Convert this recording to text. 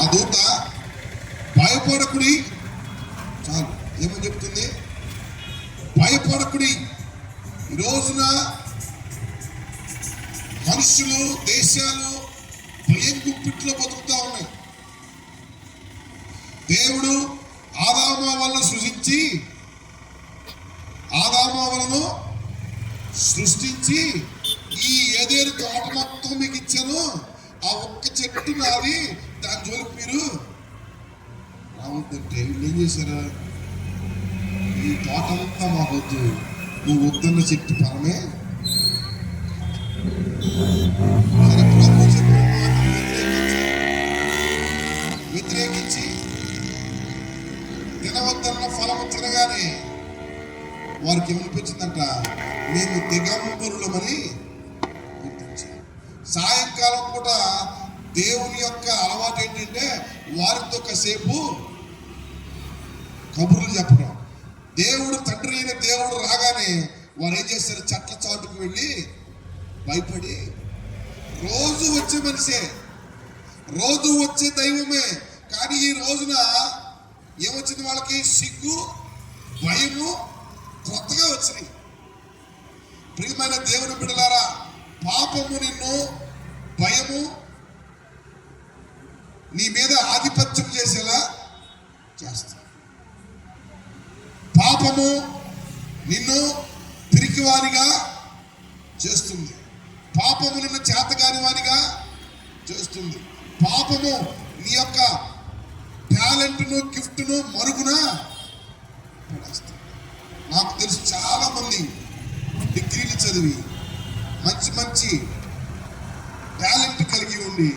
ఆ దూత భయపడకుడి, చాలు ఏమని చెప్తుంది? భయపడకుడి. ఈ రోజున మనుషులు, దేశాలు భయం గుప్పిట్లో బతుకుతా ఉన్నాయి. దేవుడు ఆదామవలను సృష్టించి ఈ ఏదేను తోట మొత్తం మీకు ఇచ్చాను, ఆ ఒక్క చెట్టు నాది, దాని జోలికి మీరు రావద్దంటే వీళ్ళు ఏం చేశారు? ఈ తోట అంతా మాకొద్దు, నువ్వు వద్దన్న చెట్టు పరమే వ్యతిరేకించి తినవద్దన్న ఫలము తినగానే వారికి ఏమనిపించిందంట? మేము దిగంబరులమని గుర్తించారు. సాయంకాలం పూట దేవుని యొక్క అలవాటు ఏంటంటే వారితో కాసేపు కబుర్లు చెప్పడం. దేవుడు, తండ్రి అయిన దేవుడు రాగానే వారు ఏం చేస్తారు? చెట్ల చాటుకు వెళ్ళి భయపడి, రోజు వచ్చే మనిషే, రోజు వచ్చే దైవమే, కానీ ఈ రోజున ఏమొచ్చింది వాళ్ళకి? సిగ్గు, భయము కొత్తగా వచ్చినాయి. ప్రియమైన దేవుని బిడ్డలారా, పాపము నిన్ను, భయము నీ మీద ఆధిపత్యం చేసేలా చేస్తుంది. పాపము నిన్ను పిరికివానిగా చేస్తుంది. పాపము నిన్ను చేతగాని వానిగా చేస్తుంది. పాపము నీ యొక్క టాలెంట్ను, గిఫ్ట్ను మరుగున పడేస్తుంది. నాకు తెలుసు చాలా మంది డిగ్రీలు చదివి మంచి మంచి టాలెంట్ కలిగి ఉండి